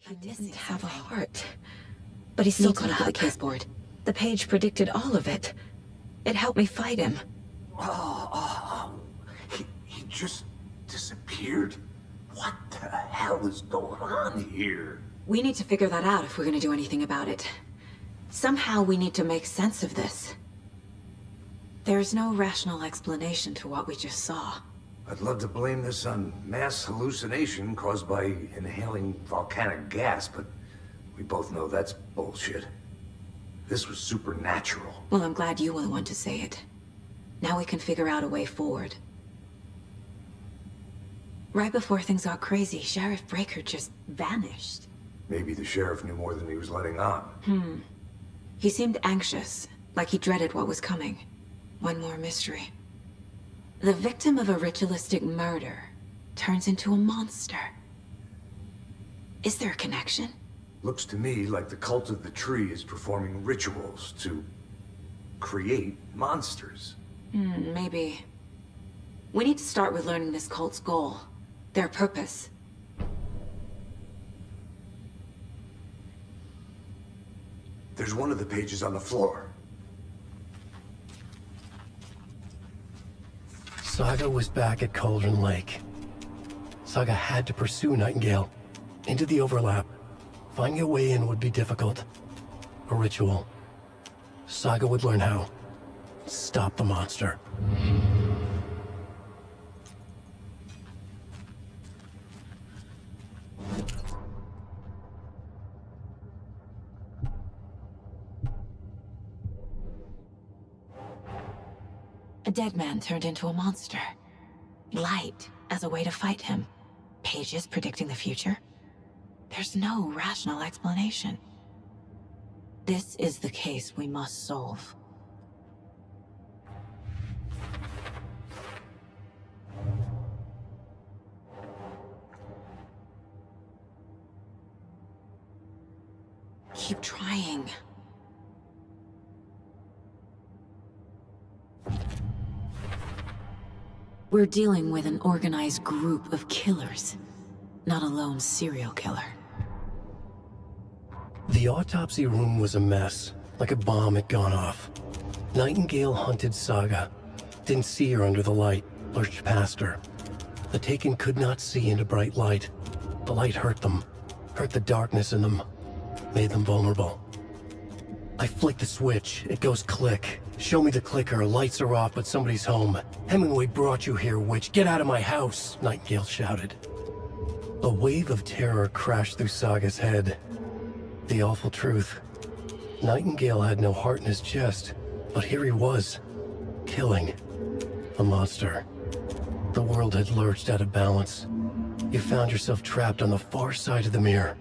He didn't have a heart. But he still got up the case board. The page predicted all of it. It helped me fight him. He just disappeared? What the hell is going on here? We need to figure that out if we're gonna do anything about it. Somehow we need to make sense of this. There's no rational explanation to what we just saw. I'd love to blame this on mass hallucination caused by inhaling volcanic gas, but we both know that's bullshit. This was supernatural. Well, I'm glad you were the one to say it. Now we can figure out a way forward. Right before things got crazy, Sheriff Breaker just vanished. Maybe the sheriff knew more than he was letting on. He seemed anxious, like he dreaded what was coming. One more mystery. The victim of a ritualistic murder turns into a monster. Is there a connection? Looks to me like the cult of the tree is performing rituals to create monsters. Maybe. We need to start with learning this cult's goal. Their purpose. There's one of the pages on the floor. Saga was back at Cauldron Lake. Saga had to pursue Nightingale. Into the overlap. Finding a way in would be difficult. A ritual. Saga would learn how. Stop the monster. A dead man turned into a monster. Light as a way to fight him. Pages predicting the future. There's no rational explanation. This is the case we must solve. Keep trying. We're dealing with an organized group of killers, not a lone serial killer. The autopsy room was a mess, like a bomb had gone off. Nightingale hunted Saga. Didn't see her under the light, lurched past her. The Taken could not see into bright light. The light hurt them, hurt the darkness in them, made them vulnerable. I flick the switch, it goes click. Show me the clicker, lights are off, but somebody's home. Hemingway brought you here, witch. Get out of my house, Nightingale shouted. A wave of terror crashed through Saga's head. The awful truth. Nightingale had no heart in his chest, but here he was, killing the monster. The world had lurched out of balance. You found yourself trapped on the far side of the mirror.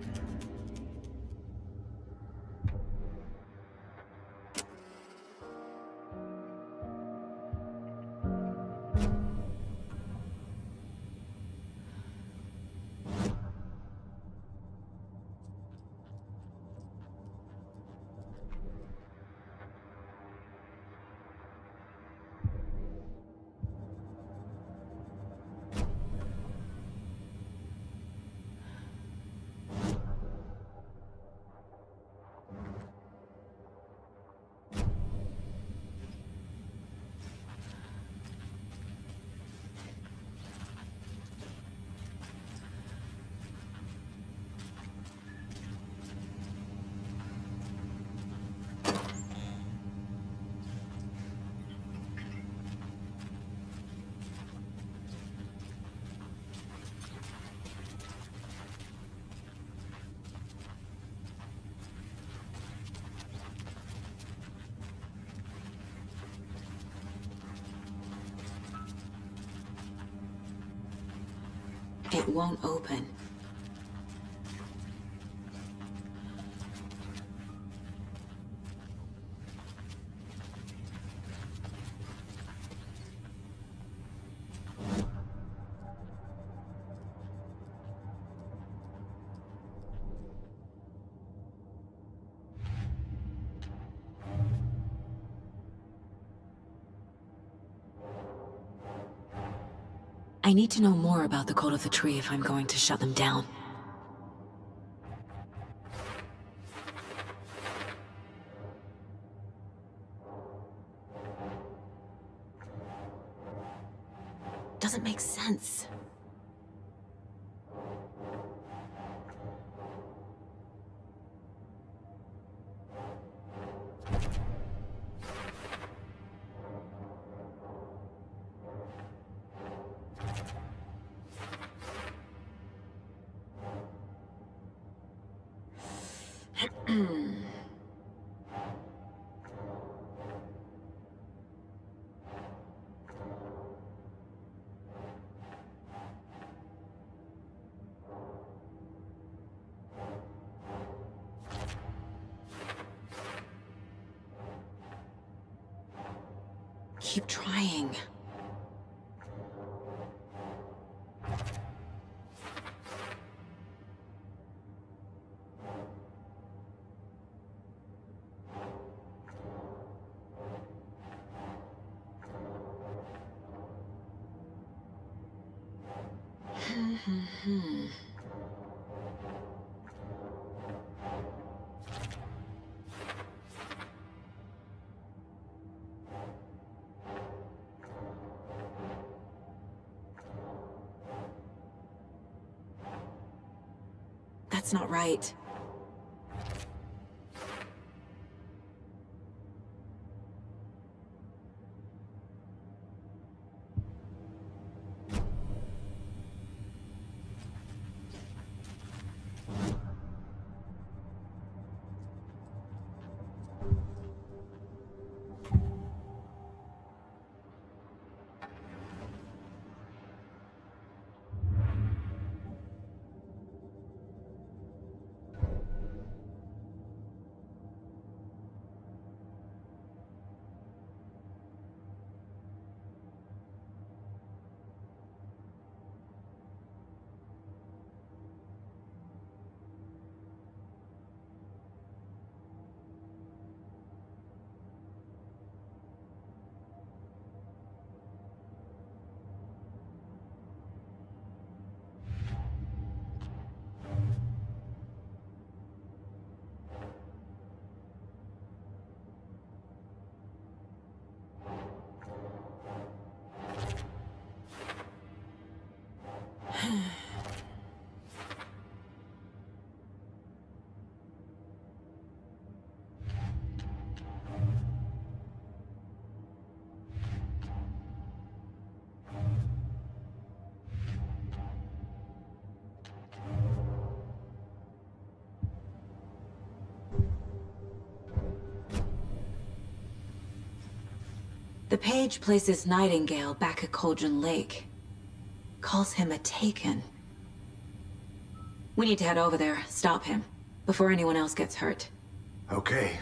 It won't open. I need to know more about the Cult of the Tree if I'm going to shut them down. doesn't make sense. Keep trying. That's not right. The page places Nightingale back at Cauldron Lake. Calls him a Taken. We need to head over there, stop him, before anyone else gets hurt. Okay.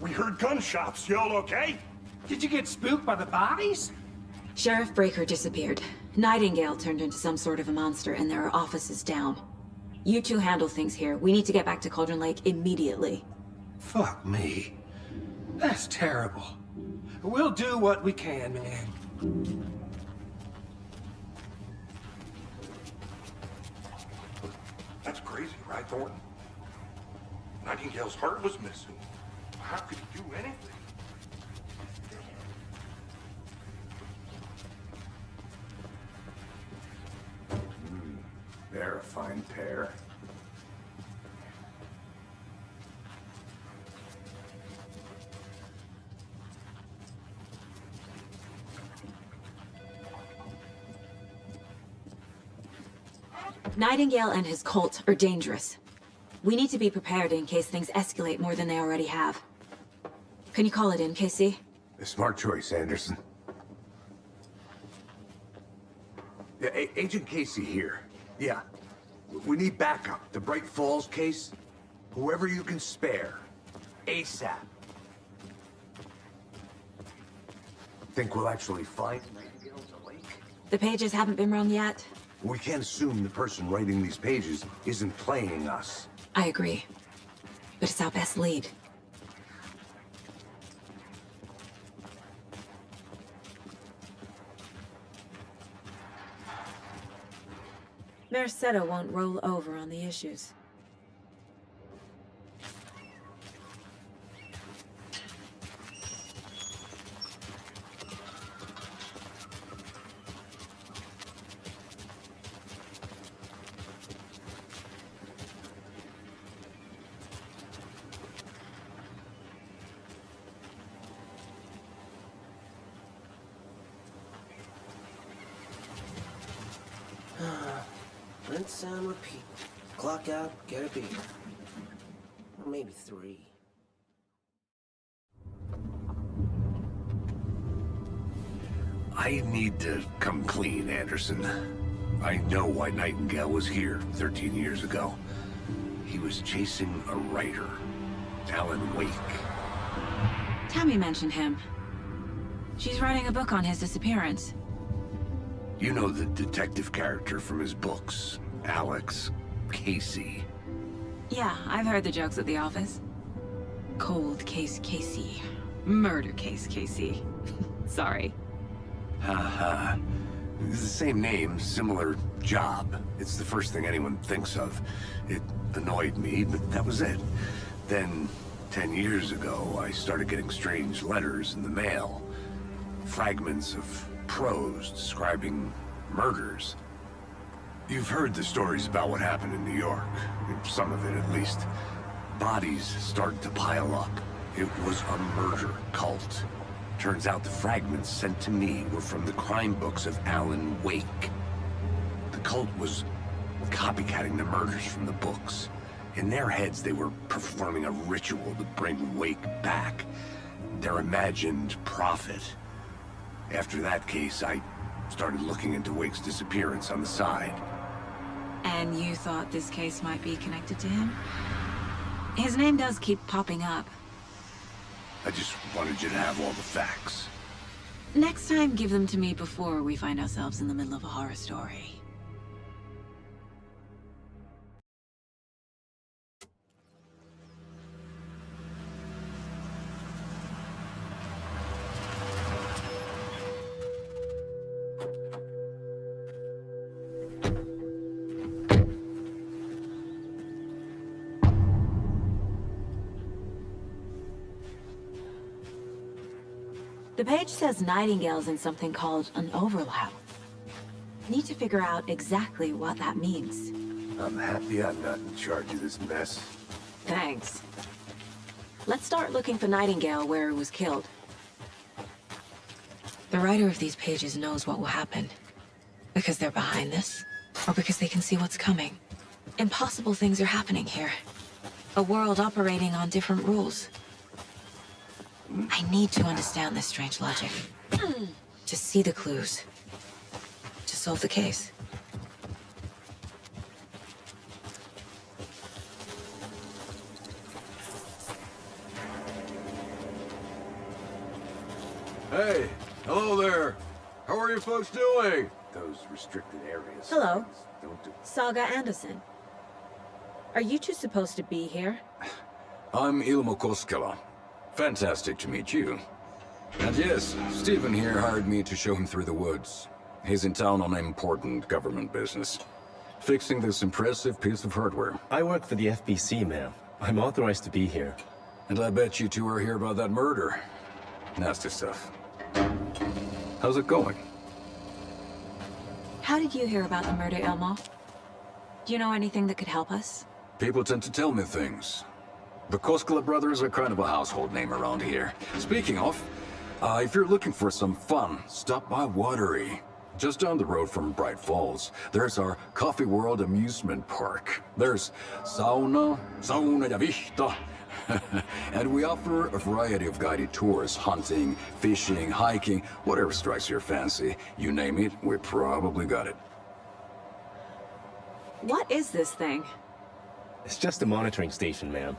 We heard gunshots. Y'all okay? Did you get spooked by the bodies? Sheriff Breaker disappeared. Nightingale turned into some sort of a monster, and there are offices down. You two handle things here. We need to get back to Cauldron Lake immediately. Fuck me. That's terrible. We'll do what we can, man. That's crazy, right, Thornton? Nightingale's heart was missing. How could he do anything? They're a fine pair. Nightingale and his cult are dangerous. We need to be prepared in case things escalate more than they already have. Can you call it in, KC? A smart choice, Anderson. Yeah, Agent Casey here. Yeah. We need backup. The Bright Falls case. Whoever you can spare. ASAP. Think we'll actually find Nightingale at the lake? The pages haven't been rung yet. We can't assume the person writing these pages isn't playing us. I agree. But it's our best lead. Mercedo won't roll over on the issues. Rinse and repeat. Clock out, get a beat. Or maybe 3. I need to come clean, Anderson. I know why Nightingale was here 13 years ago. He was chasing a writer, Alan Wake. Tammy mentioned him. She's writing a book on his disappearance. You know the detective character from his books, Alex Casey. Yeah, I've heard the jokes at the office. Cold case Casey. Murder case Casey. Sorry. Haha. It's the same name, similar job. It's the first thing anyone thinks of. It annoyed me, but that was it. Then, 10 years ago, I started getting strange letters in the mail. Fragments of prose describing murders. You've heard the stories about what happened in New York. Some of it, at least. Bodies started to pile up. It was a murder cult. Turns out the fragments sent to me were from the crime books of Alan Wake. The cult was copycatting the murders from the books. In their heads, they were performing a ritual to bring Wake back. Their imagined prophet. After that case, I started looking into Wake's disappearance on the side. And you thought this case might be connected to him? His name does keep popping up. I just wanted you to have all the facts. Next time, give them to me before we find ourselves in the middle of a horror story. The page says Nightingale's in something called an overlap. Need to figure out exactly what that means. I'm happy I'm not in charge of this mess. Thanks. Let's start looking for Nightingale where he was killed. The writer of these pages knows what will happen. Because they're behind this, or because they can see what's coming. Impossible things are happening here. A world operating on different rules. I need to understand this strange logic. To see the clues. To solve the case. Hey, hello there. How are you folks doing? Those restricted areas. Hello. Don't do... Saga Anderson. Are you two supposed to be here? I'm Ilmo Koskela. Fantastic to meet you. And yes, Stephen here hired me to show him through the woods. He's in town on important government business. Fixing this impressive piece of hardware. I work for the FBC, ma'am. I'm authorized to be here. And I bet you two are here about that murder. Nasty stuff. How's it going? How did you hear about the murder, Ilmo? Do you know anything that could help us? People tend to tell me things. The Koskela brothers are kind of a household name around here. Speaking of, if you're looking for some fun, stop by Watery. Just down the road from Bright Falls, there's our Coffee World amusement park. There's sauna ja vihta. And we offer a variety of guided tours, hunting, fishing, hiking, whatever strikes your fancy. You name it, we probably got it. What is this thing? It's just a monitoring station, ma'am.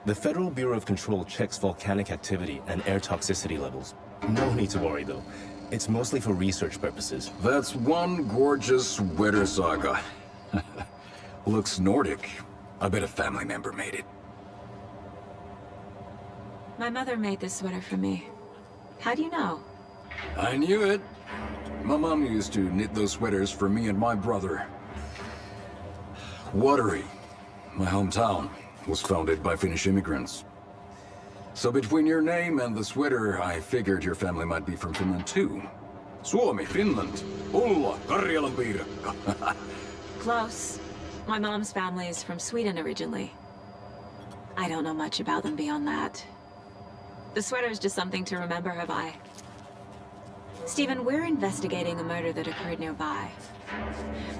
The Federal Bureau of Control checks volcanic activity and air toxicity levels. No need to worry, though. It's mostly for research purposes. That's one gorgeous sweater, Saga. Looks Nordic. I bet a family member made it. My mother made this sweater for me. How do you know? I knew it. My mom used to knit those sweaters for me and my brother. Watery, my hometown, was founded by Finnish immigrants. So between your name and the sweater, I figured your family might be from Finland too. Suomi, Finland, Ulla, Karjalan piirakka. Close. My mom's family is from Sweden originally. I don't know much about them beyond that. The sweater is just something to remember her by. Stephen, we're investigating a murder that occurred nearby.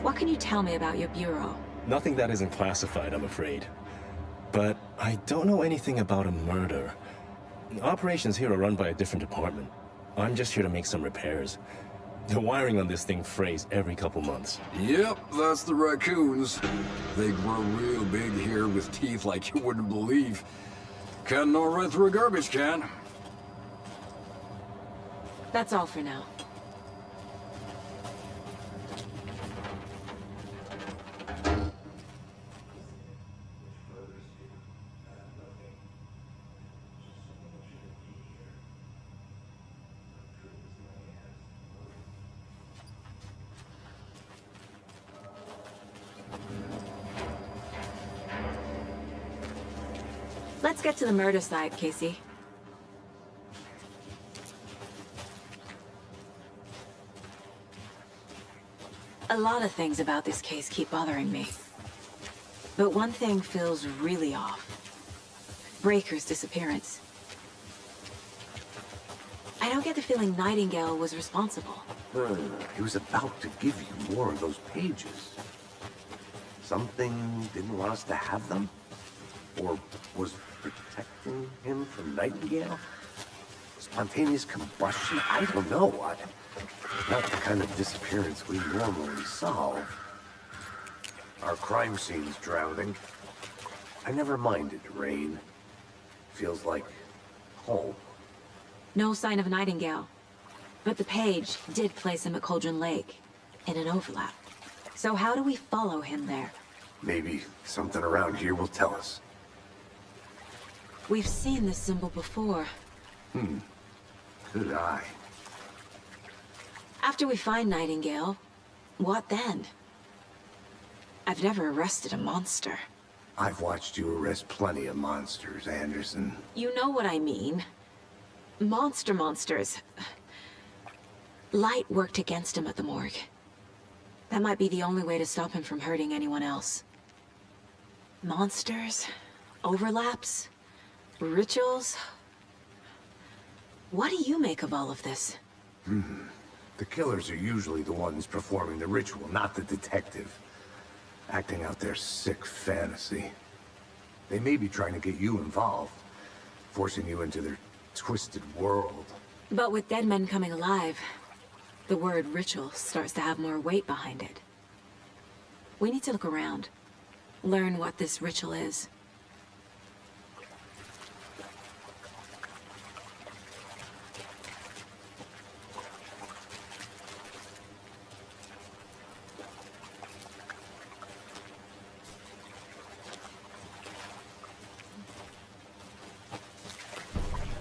What can you tell me about your bureau? Nothing that isn't classified, I'm afraid. But I don't know anything about a murder. Operations here are run by a different department. I'm just here to make some repairs. The wiring on this thing frays every couple months. Yep, that's the raccoons. They grow real big here with teeth like you wouldn't believe. Cutting all right through a garbage can. That's all for now. Let's get to the murder site, Casey. A lot of things about this case keep bothering me. But one thing feels really off. Breaker's disappearance. I don't get the feeling Nightingale was responsible. He was about to give you more of those pages. Something didn't want us to have them? Or was protecting him from Nightingale? Spontaneous combustion? I don't know what. Not the kind of disappearance we normally solve. Our crime scene's drowning. I never minded rain. Feels like home. No sign of Nightingale. But the page did place him at Cauldron Lake, in an overlap. So how do we follow him there? Maybe something around here will tell us. We've seen this symbol before. Good eye. After we find Nightingale, what then? I've never arrested a monster. I've watched you arrest plenty of monsters, Anderson. You know what I mean. Monsters. Light worked against him at the morgue. That might be the only way to stop him from hurting anyone else. Monsters? Overlaps? Rituals? What do you make of all of this? The killers are usually the ones performing the ritual, not the detective. Acting out their sick fantasy. They may be trying to get you involved, forcing you into their twisted world. But with dead men coming alive, the word ritual starts to have more weight behind it. We need to look around, learn what this ritual is.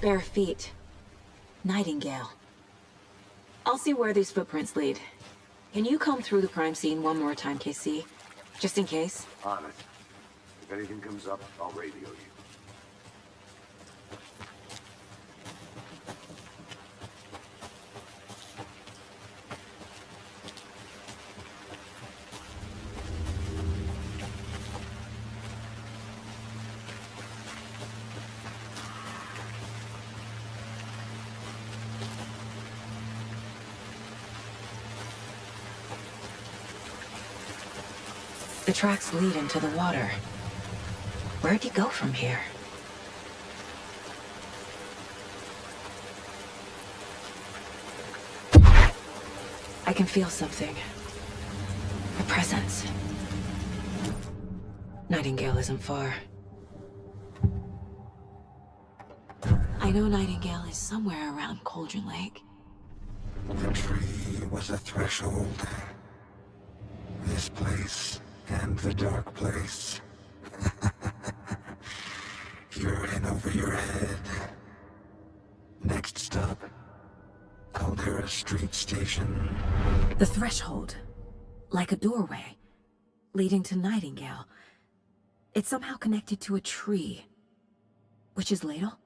Bare feet. Nightingale. I'll see where these footprints lead. Can you comb through the crime scene one more time, KC? Just in case? On it. If anything comes up, I'll radio you. The tracks lead into the water. Where'd he go from here? I can feel something. A presence. Nightingale isn't far. I know Nightingale is somewhere around Cauldron Lake. The tree was a threshold. This place and the dark place. You're in over your head. Next stop, Caldera Street Station. The threshold. Like a doorway. Leading to Nightingale. It's somehow connected to a tree. Witch's Ladle?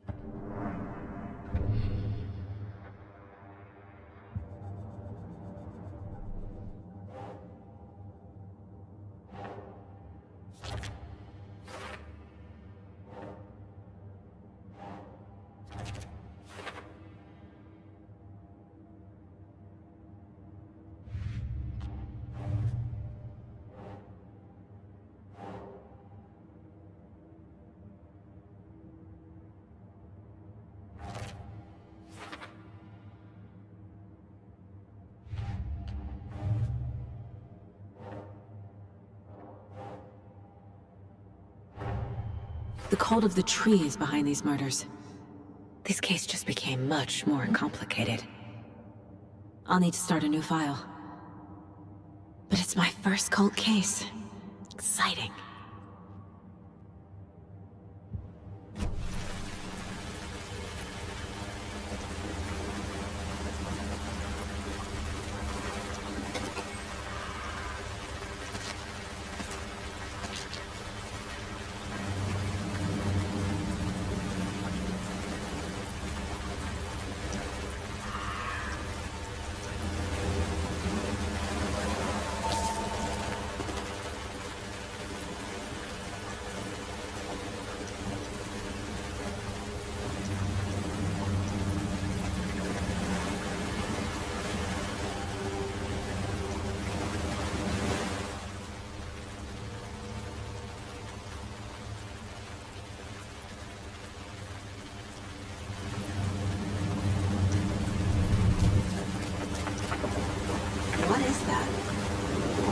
the cult of the tree is behind these murders. This case just became much more complicated. I'll need to start a new file. But it's my first cult case. Exciting.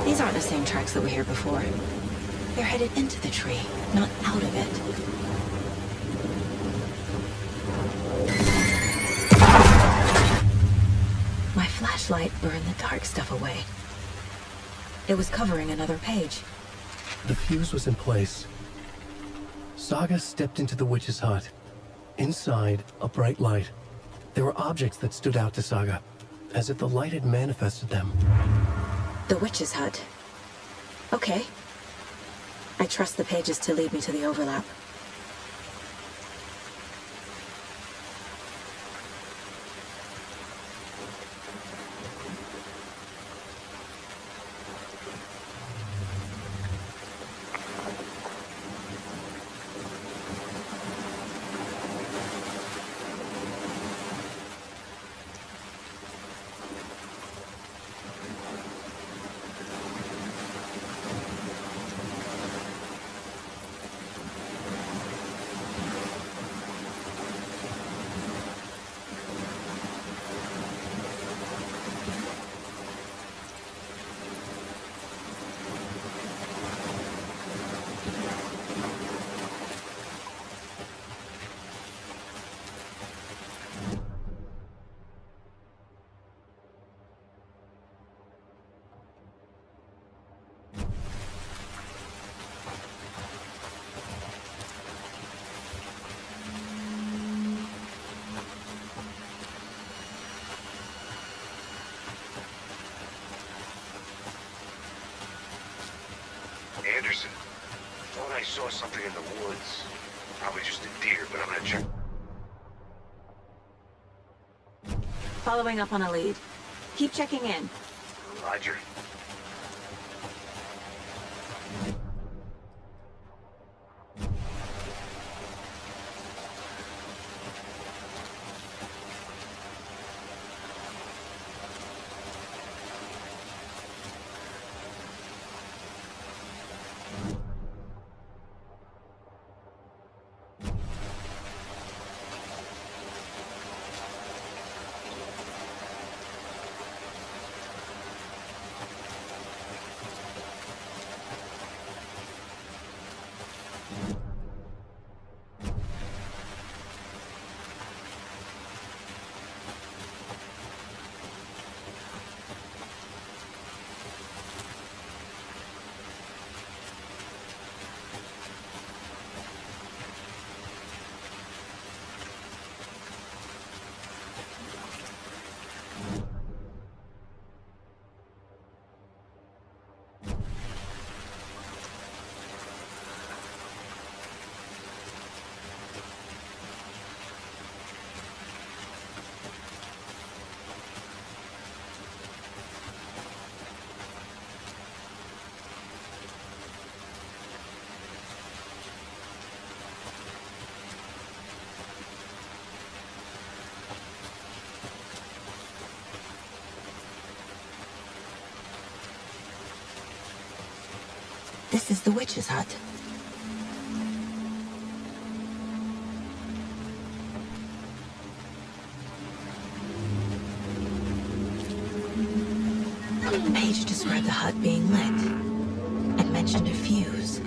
These aren't the same tracks that were here before. They're headed into the tree, not out of it. My flashlight burned the dark stuff away. It was covering another page. The fuse was in place. Saga stepped into the witch's hut. Inside, a bright light. There were objects that stood out to Saga, as if the light had manifested them. The witch's hut. Okay. I trust the pages to lead me to the overlap. Anderson, thought I saw something in the woods. Probably just a deer, but I'm gonna check. Following up on a lead. Keep checking in. Roger. This is the witch's hut. The page described the hut being lit and mentioned a fuse.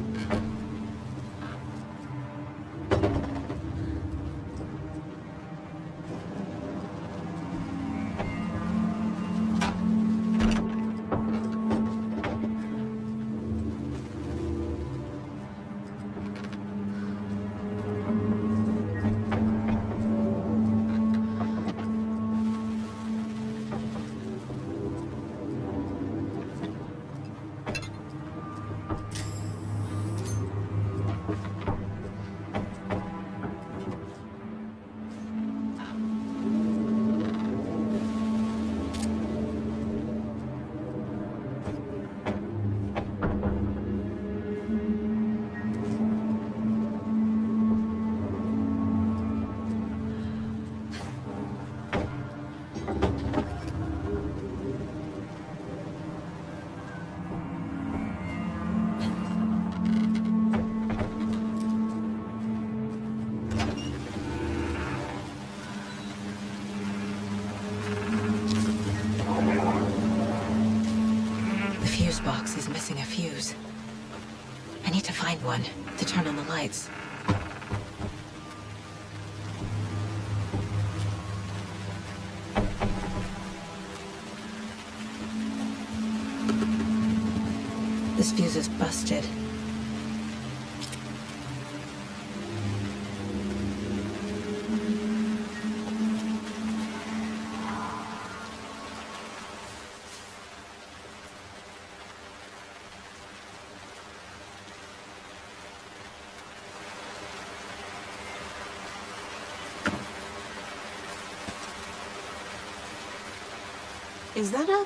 fuse. I need to find one to turn on the lights. This fuse is busted. Is that a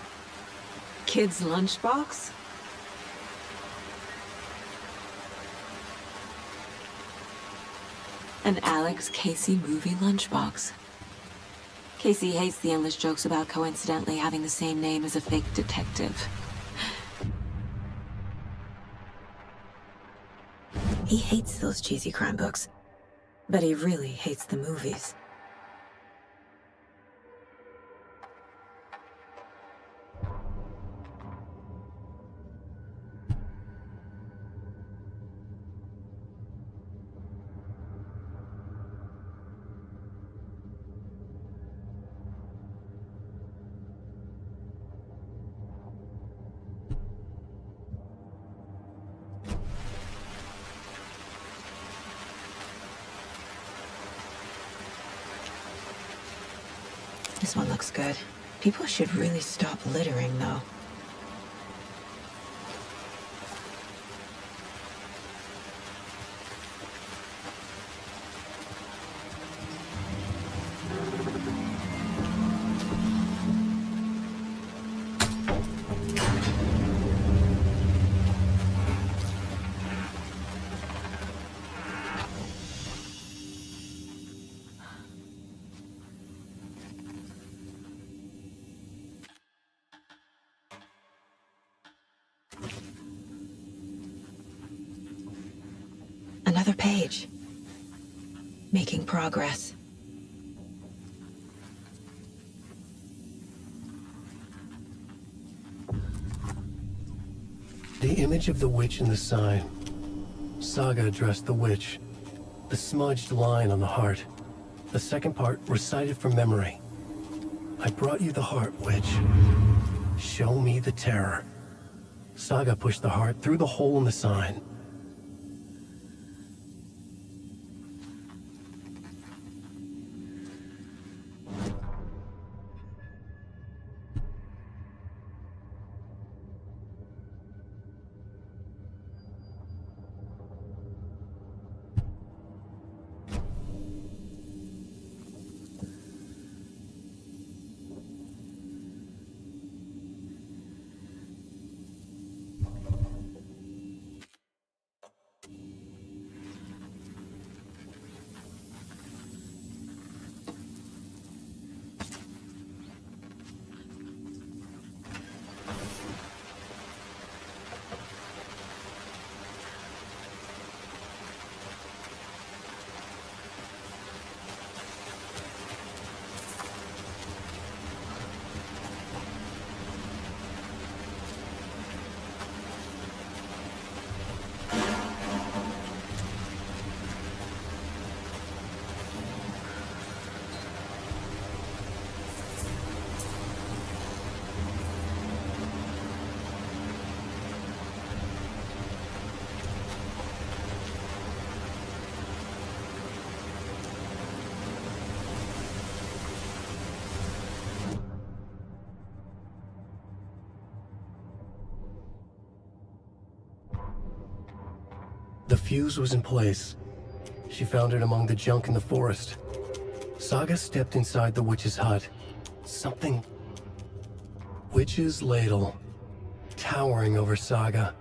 kid's lunchbox? An Alex Casey movie lunchbox. Casey hates the endless jokes about coincidentally having the same name as a fake detective. He hates those cheesy crime books, but he really hates the movies. This one looks good. People should really stop littering, though. Another page. Making progress. The image of the witch in the sign. Saga addressed the witch. The smudged line on the heart. The second part recited from memory. I brought you the heart, witch. Show me the terror. Saga pushed the heart through the hole in the sign. The fuse was in place. She found it among the junk in the forest. Saga stepped inside the witch's hut. Something... Witch's ladle. Towering over Saga.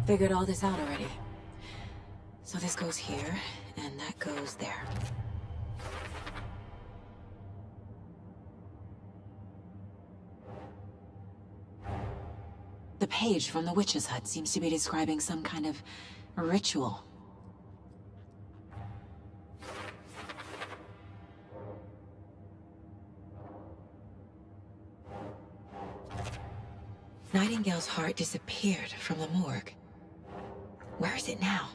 Figured all this out already. So this goes here, and that goes there. The page from the witch's hut seems to be describing some kind of ritual. Nightingale's heart disappeared from the morgue. Where is it now?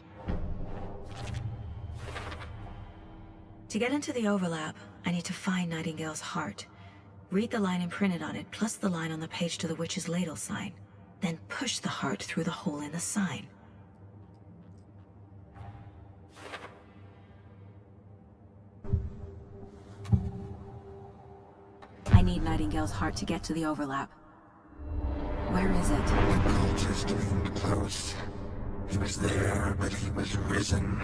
To get into the overlap, I need to find Nightingale's heart. Read the line imprinted on it, plus the line on the page to the witch's ladle sign. Then push the heart through the hole in the sign. I need Nightingale's heart to get to the overlap. Where is it? The cultist leaned close. He was there, but he was risen.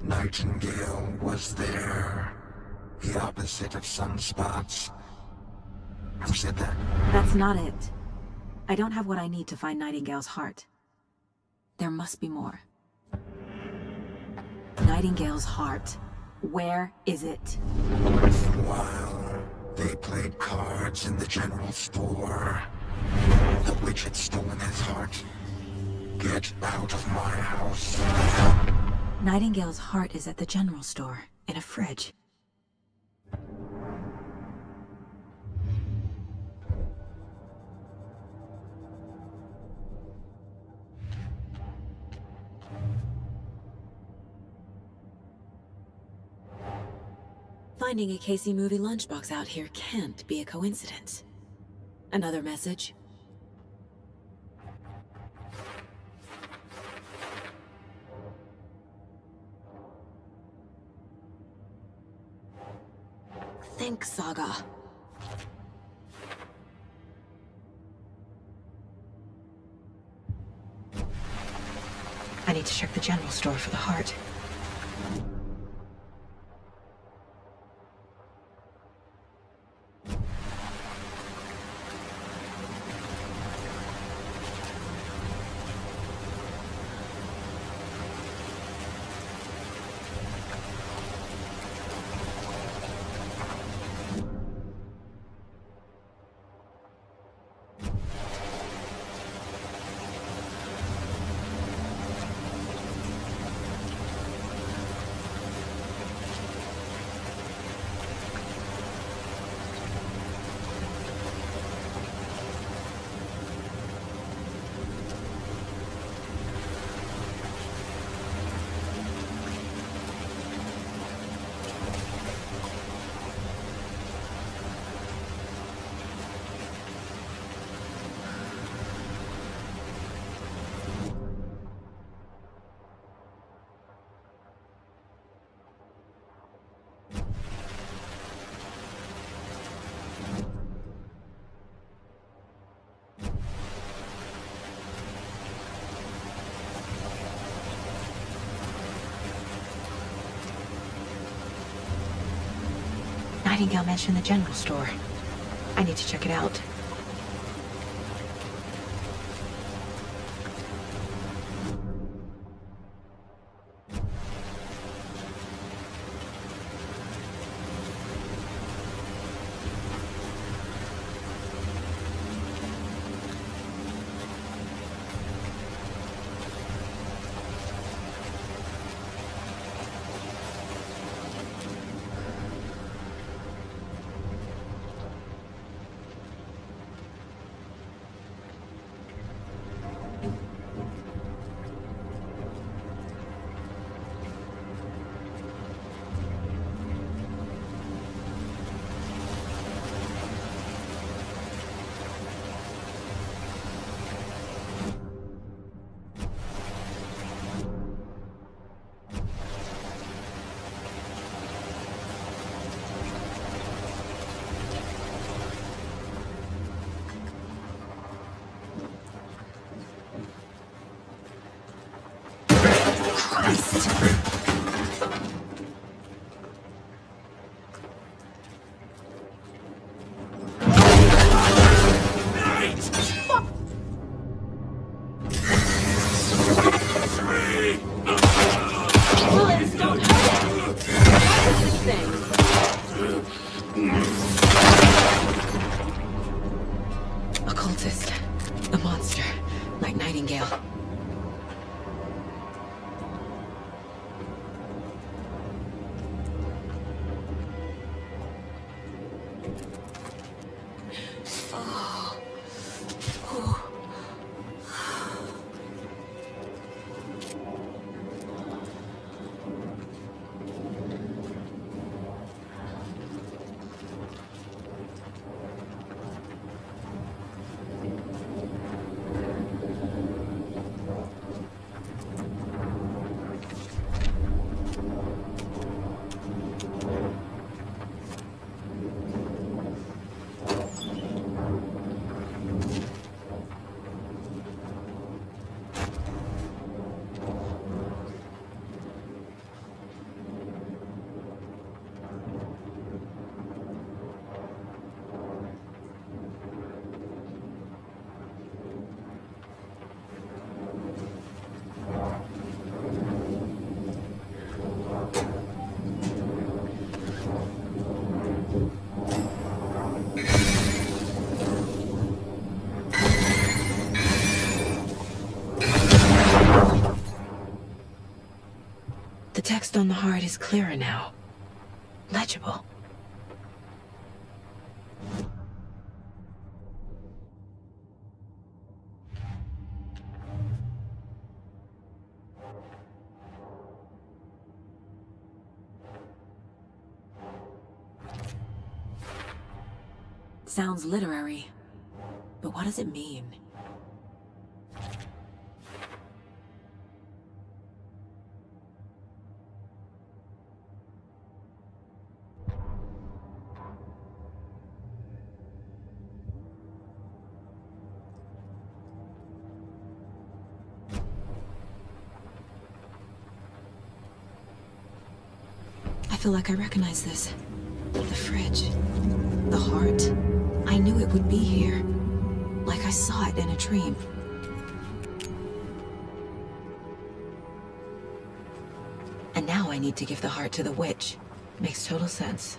Nightingale was there. The opposite of sunspots. Who said that? That's not it. I don't have what I need to find Nightingale's heart. There must be more. Nightingale's heart. Where is it? While they played cards in the general store, the witch had stolen his heart. Get out of my house. Nightingale's heart is at the general store, in a fridge. Finding a Casey movie lunchbox out here can't be a coincidence. Another message. Think, Saga. I need to check the general store for the heart. Nightingale mentioned the general store. I need to check it out. text on the heart is clearer now. Legible. Sounds literary, but what does it mean? I feel like I recognize this. The fridge. The heart. I knew it would be here. Like I saw it in a dream. And now I need to give the heart to the witch. Makes total sense.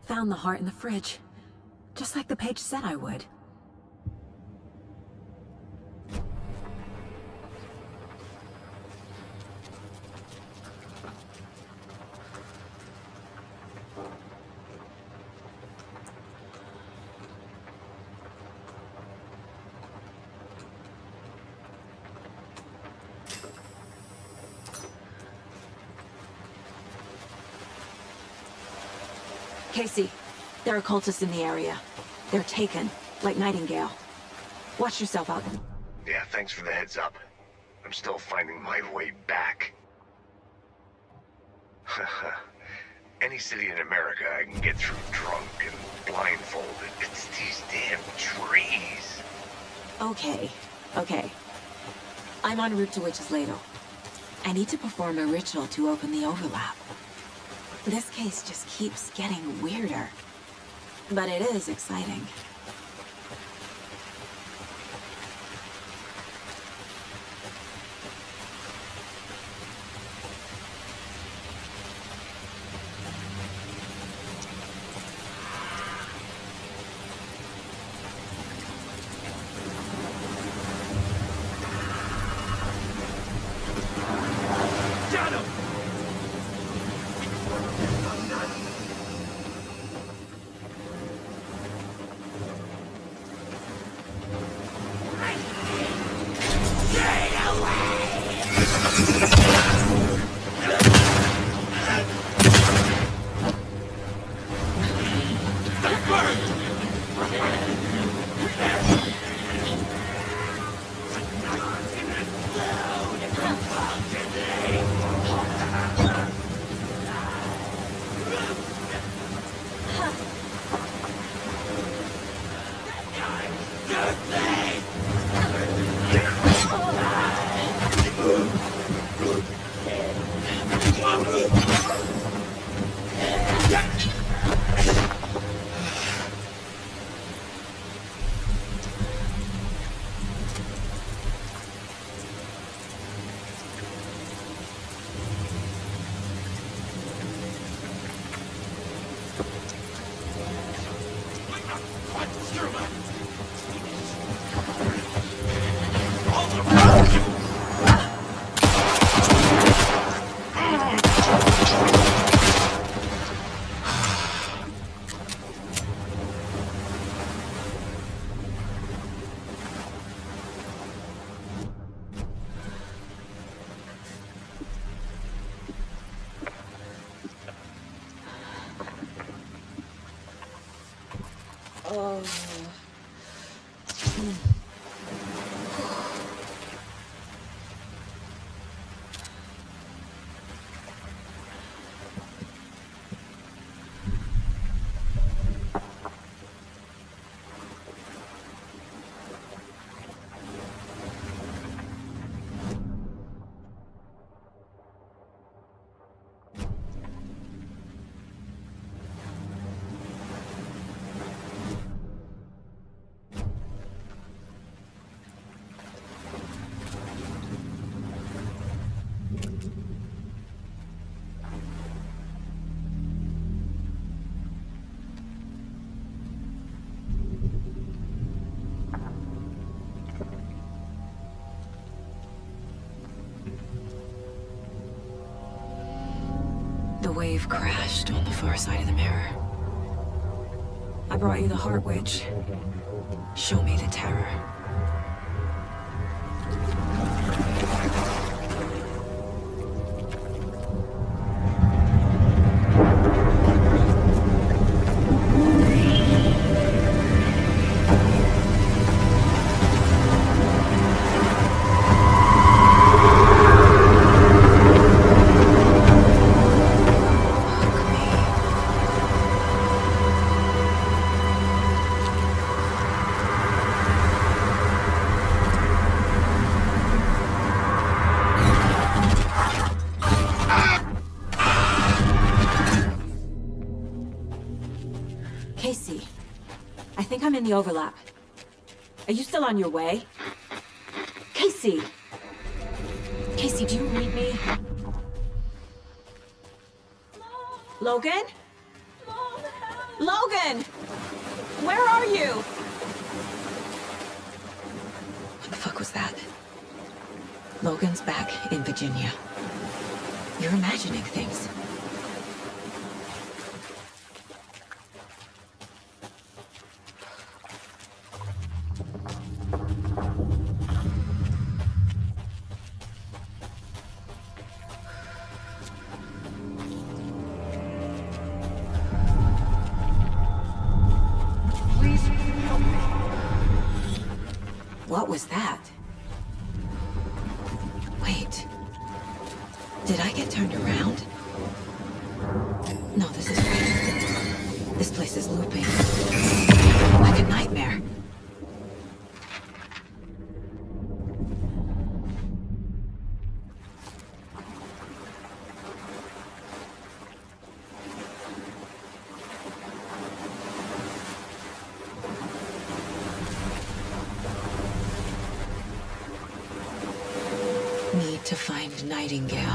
Found the heart in the fridge. Just like the page said I would. Casey, there are cultists in the area. They're taken, like Nightingale. Watch yourself out. Yeah, thanks for the heads up. I'm still finding my way back. Any city in America I can get through drunk and blindfolded. It's these damn trees. Okay. I'm en route to Witch's Ladle. I need to perform a ritual to open the overlap. This case just keeps getting weirder. But it is exciting. The wave crashed on the far side of the mirror. I brought you the Heart Witch. Show me the terror. Casey, I think I'm in the overlap. Are you still on your way? Casey! Casey, do you read me? Logan? Logan! Where are you? What the fuck was that? Logan's back in Virginia. You're imagining things. What was that? Wait. Did I get turned around? No, this is right. This place is looping. Like a nightmare. Need to find Nightingale.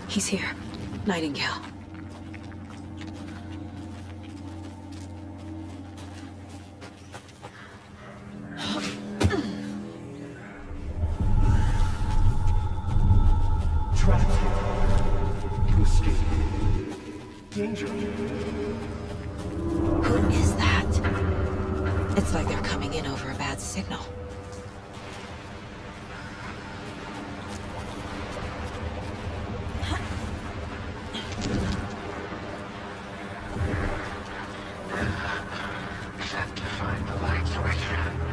He's here. Nightingale. Danger. Who is that? It's like they're coming in over a bad signal. Set to find the light switch.